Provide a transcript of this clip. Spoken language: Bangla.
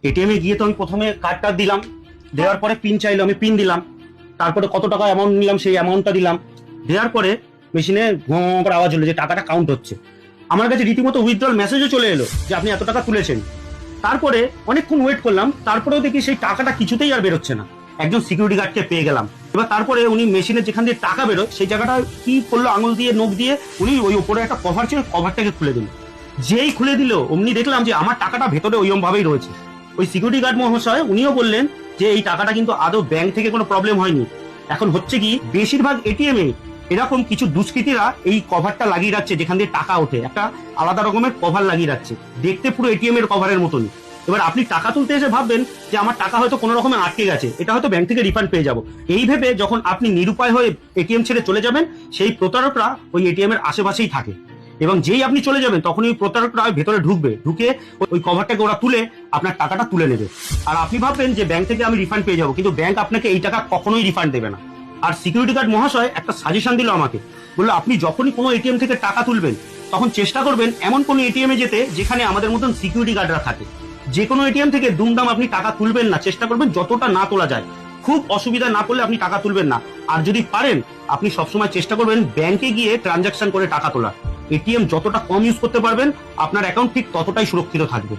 এটিএম এ গিয়ে তো আমি প্রথমে কার্ডটা দিলাম, দেওয়ার পরে পিন চাইলো, আমি পিন দিলাম, তারপরে কত টাকা অ্যামাউন্ট নিলাম সেই অ্যামাউন্টটা দিলাম। দেওয়ার পরে মেশিনে ঘঁ করে আওয়াজ হলো যে টাকাটা কাউন্ট হচ্ছে। আমার কাছে রীতিমতো উইথড্রল মেসেজও চলে এলো যে আপনি এত টাকা তুলেছেন। তারপরে অনেকক্ষণ ওয়েট করলাম, তারপরেও দেখি সেই টাকাটা কিছুতেই আর বেরোচ্ছে না। একজন সিকিউরিটি গার্ডকে পেয়ে গেলাম। এবার তারপরে উনি মেশিনের যেখান দিয়ে টাকা বেরোয় সেই জায়গাটা কি করলো, আঙুল দিয়ে নখ দিয়ে উনি ওই উপরে একটা কভার ছিল, কভারটাকে খুলে দিল। যেই খুলে দিল অমনি দেখলাম যে আমার টাকাটা ভেতরে ওইরকম ভাবেই রয়েছে। ওই সিকিউরিটি গার্ড মহাশয় উনিও বললেন যে এই টাকাটা কিন্তু আদৌ ব্যাংক থেকে কোনো প্রবলেম হয়নি। এখন হচ্ছে কি, বেশিরভাগ এটিএম এ এরকম কিছু দুষ্কৃতীরা এই কভারটা লাগিয়ে রাখছে, যেখান দিয়ে টাকা ওঠে একটা আলাদা রকমের কভার লাগিয়ে রাখছে, দেখতে পুরো এটিএম এর কভারের মতনই। এবার আপনি টাকা তুলতে এসে ভাববেন যে আমার টাকা হয়তো কোনো রকমে আটকে গেছে, এটা হয়তো ব্যাংক থেকে রিফান্ড পেয়ে যাবো, এই ভেবে যখন আপনি নিরুপায় হয়ে এটিএম ছেড়ে চলে যাবেন, সেই প্রতারকরা ওই এটিএম এর আশেপাশেই থাকে। এবং যেই আপনি চলে যাবেন তখনই ওই প্রতারকরা ভেতরে ঢুকবে, ঢুকে ওই কভারটাকে ওরা তুলে আপনার টাকাটা তুলে নেবে। আর আপনি ভাববেন যে ব্যাংক থেকে আমি রিফান্ড পেয়ে যাবো, কিন্তু ব্যাংক আপনাকে এই টাকা কখনোই রিফান্ড দেবে না। আর সিকিউরিটি গার্ড মহাশয় একটা সাজেশন দিল আমাকে, বললো আপনি যখনই কোনো এটিএম থেকে টাকা তুলবেন তখন চেষ্টা করবেন এমন কোনো এটিএম এ যেতে যেখানে আমাদের মতন সিকিউরিটি গার্ডরা থাকে। যে কোনো এটিএম থেকে দুমদাম আপনি টাকা তুলবেন না, চেষ্টা করবেন যতটা না তোলা যায়। খুব অসুবিধা না পড়লে আপনি টাকা তুলবেন না। আর যদি পারেন আপনি সবসময় চেষ্টা করবেন ব্যাংকে গিয়ে ট্রানজাকশন করে টাকা তোলা। এটিএম যতটা কম ইউজ করতে পারবেন আপনার অ্যাকাউন্ট ঠিক ততটাই সুরক্ষিত থাকবে।